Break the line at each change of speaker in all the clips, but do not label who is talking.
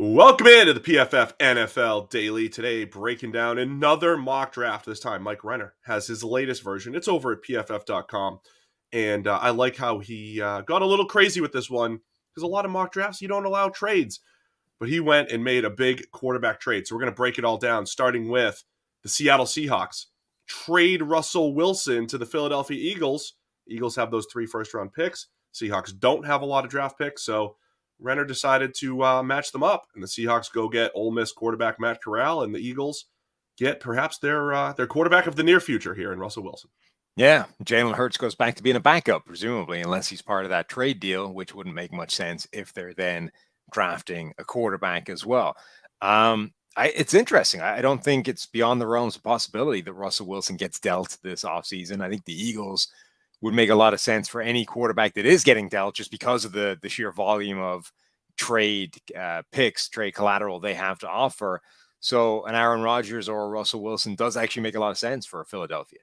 Welcome into the PFF NFL Daily. Today, breaking down another mock draft. This time, Mike Renner has his latest version. It's over at pff.com. And I like how he got a little crazy with this one because a lot of mock drafts, you don't allow trades. But he went and made a big quarterback trade. So we're going to break it all down, starting with the Seattle Seahawks. Trade Russell Wilson to the Philadelphia Eagles. Eagles have those 3 first-round picks. Seahawks don't have a lot of draft picks, so Renner decided to match them up, and the Seahawks go get Ole Miss quarterback Matt Corral, and the Eagles get perhaps their quarterback of the near future here in Russell Wilson.
Yeah, Jalen Hurts goes back to being a backup, presumably, unless he's part of that trade deal, which wouldn't make much sense if they're then drafting a quarterback as well. It's interesting. I don't think it's beyond the realms of possibility that Russell Wilson gets dealt this offseason. I think the Eagles would make a lot of sense for any quarterback that is getting dealt just because of the sheer volume of trade picks, trade collateral they have to offer. So an Aaron Rodgers or a Russell Wilson does actually make a lot of sense for Philadelphia.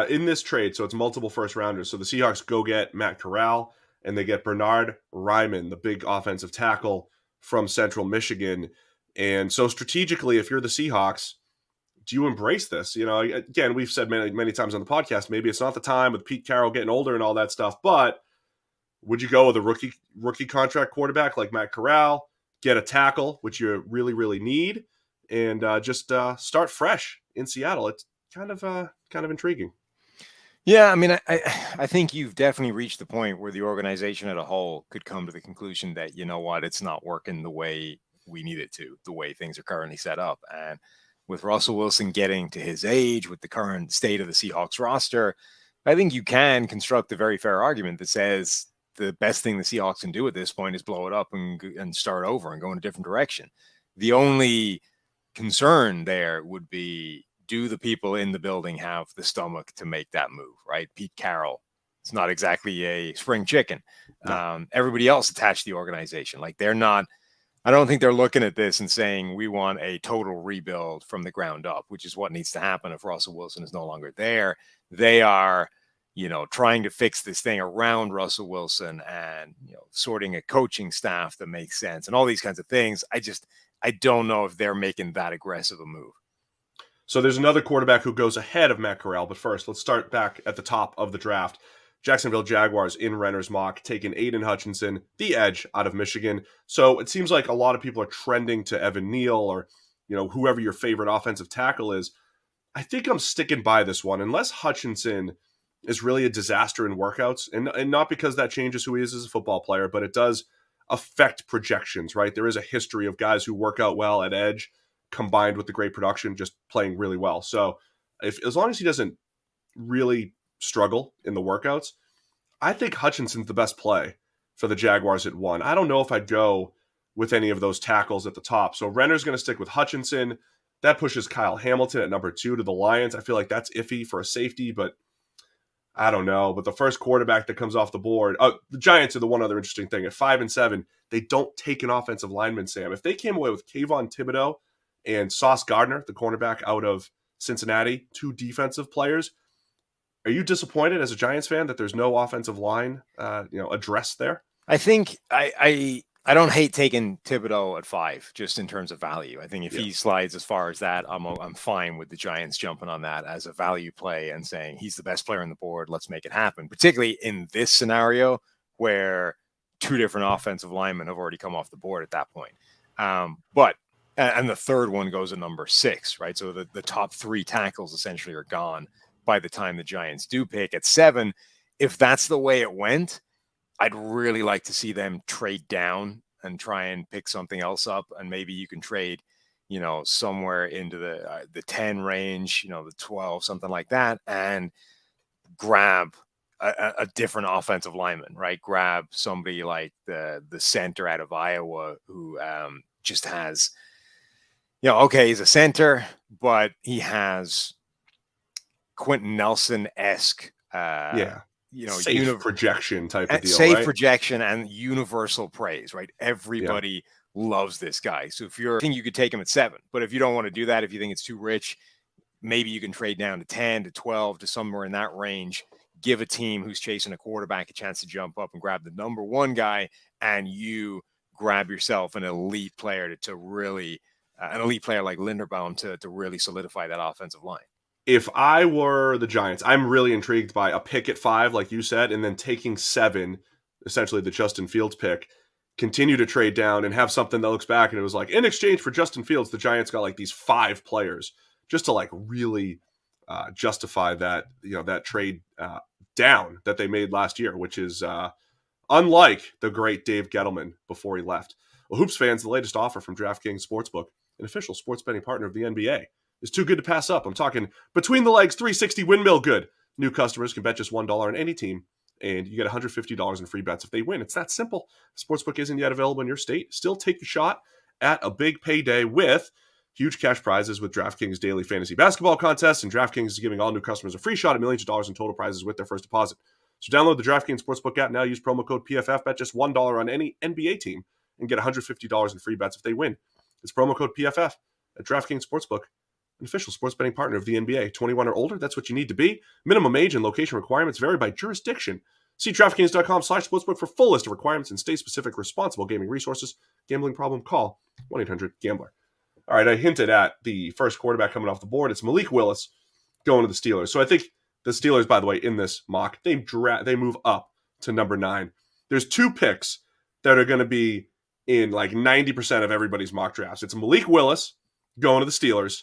In this trade, so it's multiple first rounders. So the Seahawks go get Matt Corral, and they get Bernard Ryman, the big offensive tackle from Central Michigan. And so strategically, if you're the Seahawks, do you embrace this? You know, again, we've said many times on the podcast, maybe it's not the time with Pete Carroll getting older and all that stuff, but would you go with a rookie contract quarterback like Matt Corral, get a tackle, which you really, really need, and just start fresh in Seattle? It's kind of intriguing.
Yeah, I mean, I think you've definitely reached the point where the organization as a whole could come to the conclusion that, you know what, it's not working the way we need it to, the way things are currently set up. And with Russell Wilson getting to his age, with the current state of the Seahawks roster, I think you can construct a very fair argument that says the best thing the Seahawks can do at this point is blow it up and start over and go in a different direction. The only concern there would be, do the people in the building have the stomach to make that move, right? Pete Carroll, it's not exactly a spring chicken. No. Everybody else attached to the organization, like they're not, I don't think they're looking at this and saying we want a total rebuild from the ground up, which is what needs to happen if Russell Wilson is no longer there. They are, trying to fix this thing around Russell Wilson and, sorting a coaching staff that makes sense and all these kinds of things. I don't know if they're making that aggressive a move.
So there's another quarterback who goes ahead of Matt Corral, but first let's start back at the top of the draft. Jacksonville Jaguars in Renner's mock, taking Aiden Hutchinson, the edge out of Michigan. So it seems like a lot of people are trending to Evan Neal or, whoever your favorite offensive tackle is. I think I'm sticking by this one, unless Hutchinson is really a disaster in workouts, and not because that changes who he is as a football player, but it does affect projections, right? There is a history of guys who work out well at edge combined with the great production, just playing really well. So as long as he doesn't really struggle in the workouts, I think Hutchinson's the best play for the Jaguars at 1. I don't know if I'd go with any of those tackles at the top. So Renner's going to stick with Hutchinson. That pushes Kyle Hamilton at number 2 to the Lions. I feel like that's iffy for a safety, but I don't know. But the first quarterback that comes off the board, the Giants are the one other interesting thing. At 5 and 7, they don't take an offensive lineman, Sam. If they came away with Kayvon Thibodeau and Sauce Gardner, the cornerback out of Cincinnati, 2 defensive players, are you disappointed as a Giants fan that there's no offensive line, addressed there?
I think I don't hate taking Thibodeau at 5, just in terms of value. I think if he slides as far as that, I'm fine with the Giants jumping on that as a value play and saying he's the best player on the board. Let's make it happen. Particularly in this scenario where 2 different offensive linemen have already come off the board at that point. And the third one goes at number 6, right? So the top 3 tackles essentially are gone by the time the Giants do pick at 7. If that's the way it went, I'd really like to see them trade down and try and pick something else up. And maybe you can trade, somewhere into the 10 range, the 12, something like that, and grab a different offensive lineman, right? Grab somebody like the center out of Iowa who just has, he's a center, but he has Quentin Nelson-esque,
safe projection type of deal,
safe
right?
projection and universal praise, right? Everybody loves this guy. So I think you could take him at 7, but if you don't want to do that, if you think it's too rich, maybe you can trade down to 10 to 12 to somewhere in that range, give a team who's chasing a quarterback a chance to jump up and grab the number 1 guy, and you grab yourself an elite player to really, an elite player like Linderbaum to really solidify that offensive line.
If I were the Giants, I'm really intrigued by a pick at 5, like you said, and then taking 7, essentially the Justin Fields pick, continue to trade down and have something that looks back and it was like, in exchange for Justin Fields, the Giants got like these 5 players just to like really justify that, that trade down that they made last year, which is unlike the great Dave Gettleman before he left. Well, Hoops fans, the latest offer from DraftKings Sportsbook, an official sports betting partner of the NBA, is too good to pass up. I'm talking between the legs 360 windmill good. New customers can bet just $1 on any team, and you get $150 in free bets if they win. It's that simple. Sportsbook isn't yet available in your state. Still take a shot at a big payday with huge cash prizes with DraftKings daily fantasy basketball contests, and DraftKings is giving all new customers a free shot at millions of dollars in total prizes with their first deposit. So download the DraftKings Sportsbook app now. Use promo code PFF. Bet just $1 on any NBA team and get $150 in free bets if they win. It's promo code PFF at DraftKings Sportsbook, an official sports betting partner of the NBA. 21 or older, that's what you need to be. Minimum age and location requirements vary by jurisdiction. See DraftKings.com/sportsbook for full list of requirements and state-specific responsible gaming resources. Gambling problem? Call 1-800-GAMBLER. All right, I hinted at the first quarterback coming off the board. It's Malik Willis going to the Steelers. So I think the Steelers, by the way, in this mock, they move up to number 9. There's 2 picks that are going to be in like 90% of everybody's mock drafts. It's Malik Willis going to the Steelers,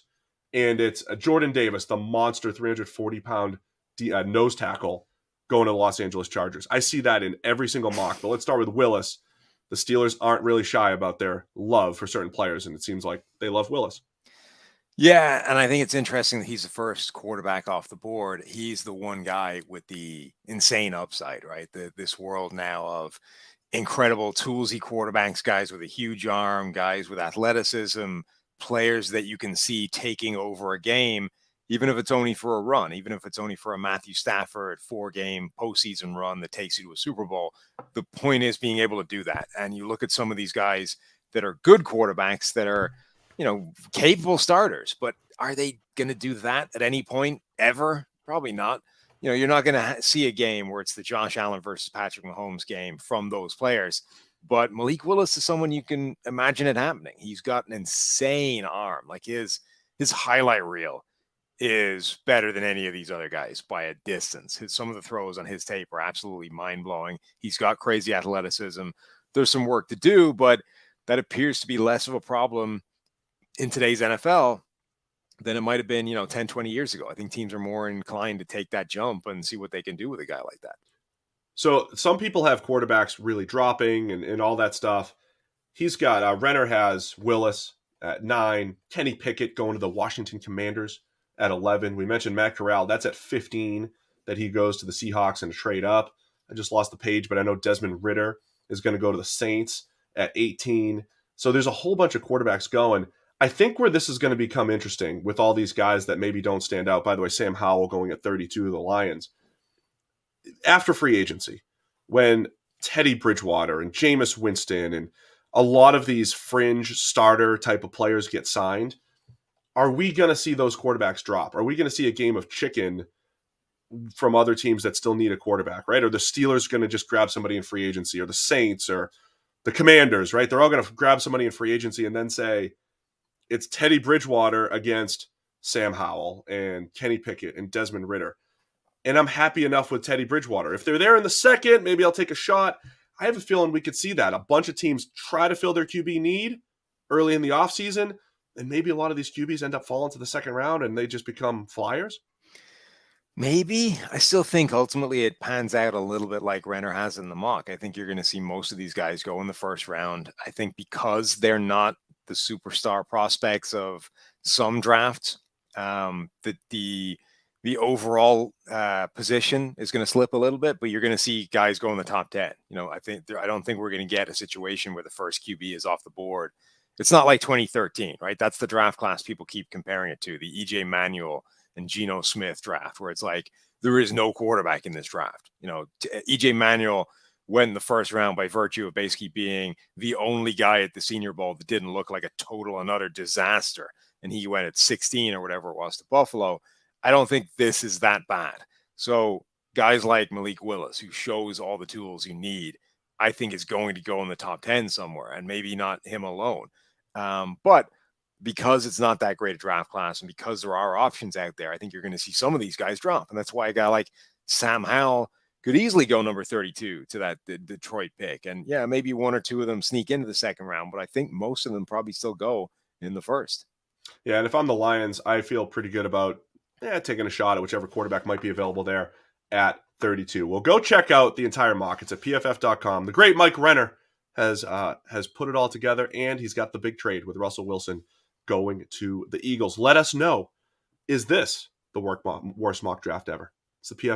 and it's Jordan Davis, the monster 340-pound nose tackle, going to the Los Angeles Chargers. I see that in every single mock, but let's start with Willis. The Steelers aren't really shy about their love for certain players, and it seems like they love Willis.
Yeah, and I think it's interesting that he's the first quarterback off the board. He's the one guy with the insane upside, right? This world now of incredible toolsy quarterbacks, guys with a huge arm, guys with athleticism, players that you can see taking over a game, even if it's only for a run, even if it's only for a Matthew Stafford 4-game postseason run that takes you to a Super Bowl. The point is being able to do that. And you look at some of these guys that are good quarterbacks that are, capable starters, but are they going to do that at any point ever? Probably not. You're not going to see a game where it's the Josh Allen versus Patrick Mahomes game from those players. But Malik Willis is someone you can imagine it happening. He's got an insane arm. Like his highlight reel is better than any of these other guys by a distance. Some of the throws on his tape are absolutely mind-blowing. He's got crazy athleticism. There's some work to do, but that appears to be less of a problem in today's NFL than it might have been, 10, 20 years ago. I think teams are more inclined to take that jump and see what they can do with a guy like that.
So some people have quarterbacks really dropping and all that stuff. He's got, Renner has Willis at 9, Kenny Pickett going to the Washington Commanders at 11. We mentioned Matt Corral. That's at 15 that he goes to the Seahawks and trade up. I just lost the page, but I know Desmond Ridder is going to go to the Saints at 18. So there's a whole bunch of quarterbacks going. I think where this is going to become interesting with all these guys that maybe don't stand out, by the way, Sam Howell going at 32 to the Lions, after free agency, when Teddy Bridgewater and Jameis Winston and a lot of these fringe starter type of players get signed, are we going to see those quarterbacks drop? Are we going to see a game of chicken from other teams that still need a quarterback, right? Or the Steelers going to just grab somebody in free agency, or the Saints or the Commanders, right? They're all going to grab somebody in free agency and then say, it's Teddy Bridgewater against Sam Howell and Kenny Pickett and Desmond Ridder. And I'm happy enough with Teddy Bridgewater. If they're there in the second, maybe I'll take a shot. I have a feeling we could see that. A bunch of teams try to fill their QB need early in the offseason, and maybe a lot of these QBs end up falling to the second round and they just become flyers.
Maybe. I still think ultimately it pans out a little bit like Renner has in the mock. I think you're going to see most of these guys go in the first round. I think because they're not the superstar prospects of some drafts, that the overall position is going to slip a little bit, but you're going to see guys go in the top 10. I don't think we're going to get a situation where the first QB is off the board. It's not like 2013, right? That's the draft class people keep comparing it to, the EJ Manuel and Geno Smith draft, where it's like there is no quarterback in this draft. EJ Manuel went in the first round by virtue of basically being the only guy at the Senior Bowl that didn't look like a total and utter disaster. And he went at 16 or whatever it was to Buffalo. I don't think this is that bad. So guys like Malik Willis, who shows all the tools you need, I think is going to go in the top 10 somewhere, and maybe not him alone. But because it's not that great a draft class and because there are options out there, I think you're going to see some of these guys drop. And that's why a guy like Sam Howell could easily go number 32 to that the Detroit pick. And yeah, maybe one or two of them sneak into the second round, but I think most of them probably still go in the first.
Yeah, and if I'm the Lions, I feel pretty good about taking a shot at whichever quarterback might be available there at 32. Well, go check out the entire mock. It's at pff.com. The great Mike Renner has put it all together, and he's got the big trade with Russell Wilson going to the Eagles. Let us know, is this the worst mock draft ever? It's the PFF